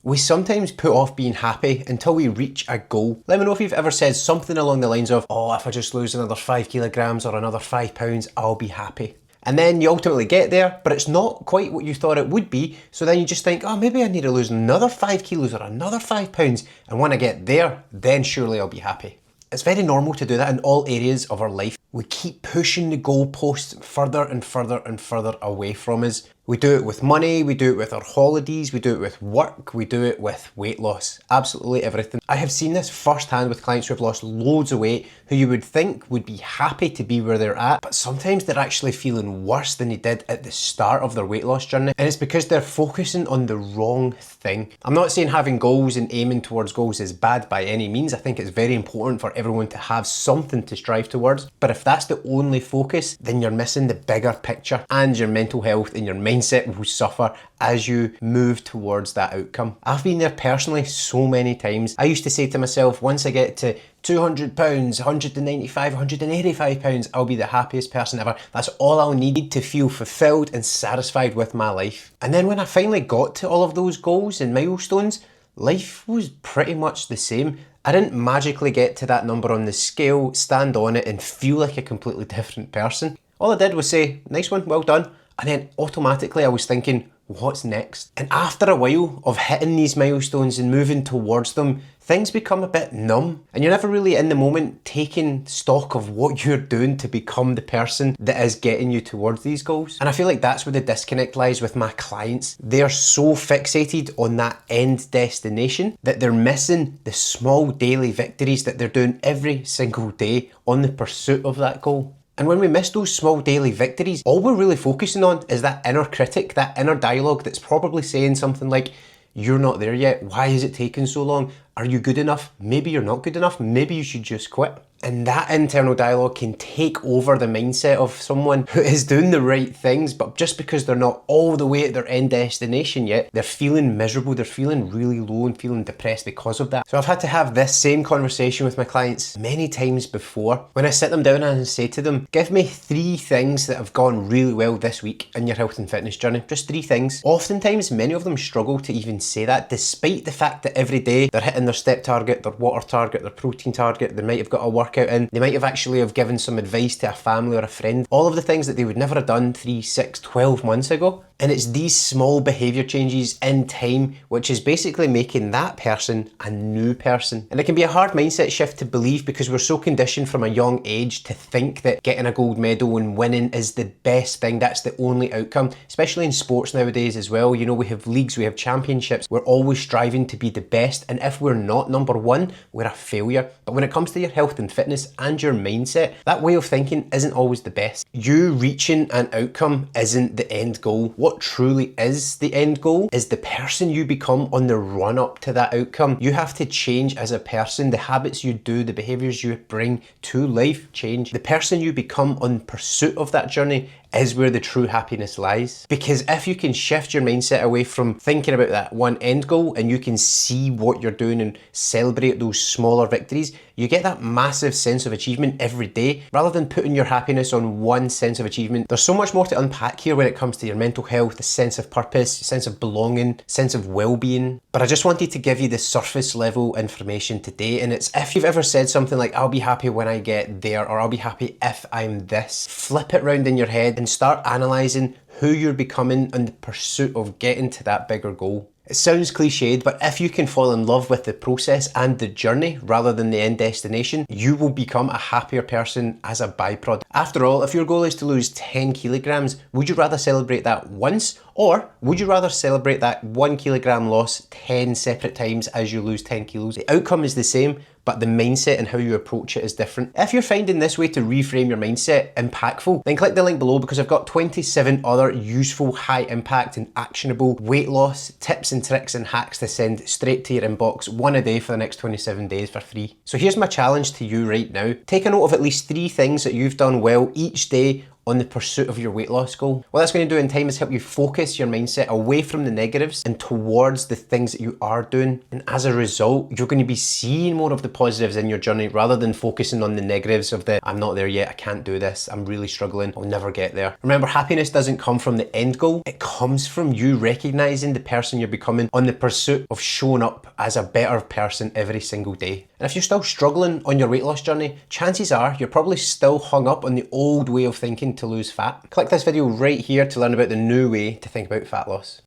We sometimes put off being happy until we reach a goal. Let me know if you've ever said something along the lines of, oh, if I just lose another 5 kilograms or another 5 pounds, I'll be happy. And then you ultimately get there, but it's not quite what you thought it would be. So then you just think, oh, maybe I need to lose another 5 kilos or another 5 pounds. And when I get there, then surely I'll be happy. It's very normal to do that in all areas of our life. We keep pushing the goalposts further and further and further away from us. We do it with money, we do it with our holidays, we do it with work, we do it with weight loss. Absolutely everything. I have seen this firsthand with clients who have lost loads of weight, who you would think would be happy to be where they're at, but sometimes they're actually feeling worse than they did at the start of their weight loss journey. And it's because they're focusing on the wrong thing. I'm not saying having goals and aiming towards goals is bad by any means. I think it's very important for everyone to have something to strive towards. But if that's the only focus, then you're missing the bigger picture, and your mental health and your mindset will suffer as you move towards that outcome. I've been there personally so many times. I used to say to myself, once I get to 200 pounds, 195, 185 pounds, I'll be the happiest person ever. That's all I'll need to feel fulfilled and satisfied with my life. And then when I finally got to all of those goals and milestones, life was pretty much the same. I didn't magically get to that number on the scale, stand on it and feel like a completely different person. All I did was say, nice one, well done. And then automatically I was thinking, what's next? And after a while of hitting these milestones and moving towards them, things become a bit numb. And you're never really in the moment taking stock of what you're doing to become the person that is getting you towards these goals. And I feel like that's where the disconnect lies with my clients. They are so fixated on that end destination that they're missing the small daily victories that they're doing every single day on the pursuit of that goal. And when we miss those small daily victories, all we're really focusing on is that inner critic, that inner dialogue that's probably saying something like, you're not there yet, why is it taking so long? Are you good enough? Maybe you're not good enough, maybe you should just quit. And that internal dialogue can take over the mindset of someone who is doing the right things, but just because they're not all the way at their end destination yet, they're feeling miserable, they're feeling really low and feeling depressed because of that. So I've had to have this same conversation with my clients many times before. When I sit them down and say to them, give me 3 things that have gone really well this week in your health and fitness journey. Just 3 things. Oftentimes, many of them struggle to even say that, despite the fact that every day they're hitting their step target, their water target, their protein target, they might have got a workout in, they might have actually have given some advice to a family or a friend, all of the things that they would never have done 3, 6, 12 months ago. And it's these small behaviour changes in time which is basically making that person a new person. And it can be a hard mindset shift to believe because we're so conditioned from a young age to think that getting a gold medal and winning is the best thing, that's the only outcome, especially in sports nowadays as well. You know, we have leagues, we have championships, we're always striving to be the best, and if we're not number one, we're a failure. But when it comes to your health and fitness and your mindset, that way of thinking isn't always the best. You reaching an outcome isn't the end goal. What truly is the end goal is the person you become on the run up to that outcome. You have to change as a person. The habits you do, the behaviors you bring to life change. The person you become on pursuit of that journey is where the true happiness lies. Because if you can shift your mindset away from thinking about that one end goal and you can see what you're doing and celebrate those smaller victories, you get that massive sense of achievement every day rather than putting your happiness on one sense of achievement. There's so much more to unpack here when it comes to your mental health, the sense of purpose, sense of belonging, sense of well-being. But I just wanted to give you the surface level information today, and it's if you've ever said something like, I'll be happy when I get there, or I'll be happy if I'm this, flip it round in your head and start analysing who you're becoming in the pursuit of getting to that bigger goal. It sounds cliched, but if you can fall in love with the process and the journey rather than the end destination, you will become a happier person as a byproduct. After all, if your goal is to lose 10 kilograms, would you rather celebrate that once, or would you rather celebrate that 1 kilogram loss 10 separate times as you lose 10 kilos? The outcome is the same, but the mindset and how you approach it is different. If you're finding this way to reframe your mindset impactful, then click the link below because I've got 27 other useful, high impact and actionable weight loss tips and tricks and hacks to send straight to your inbox, one a day for the next 27 days for free. So here's my challenge to you right now. Take a note of at least 3 things that you've done well each day on the pursuit of your weight loss goal. What that's going to do in time is help you focus your mindset away from the negatives and towards the things that you are doing. And as a result, you're going to be seeing more of the positives in your journey rather than focusing on the negatives of the, I'm not there yet, I can't do this, I'm really struggling, I'll never get there. Remember, happiness doesn't come from the end goal, it comes from you recognizing the person you're becoming on the pursuit of showing up as a better person every single day. And if you're still struggling on your weight loss journey, chances are you're probably still hung up on the old way of thinking to lose fat. Click this video right here to learn about the new way to think about fat loss.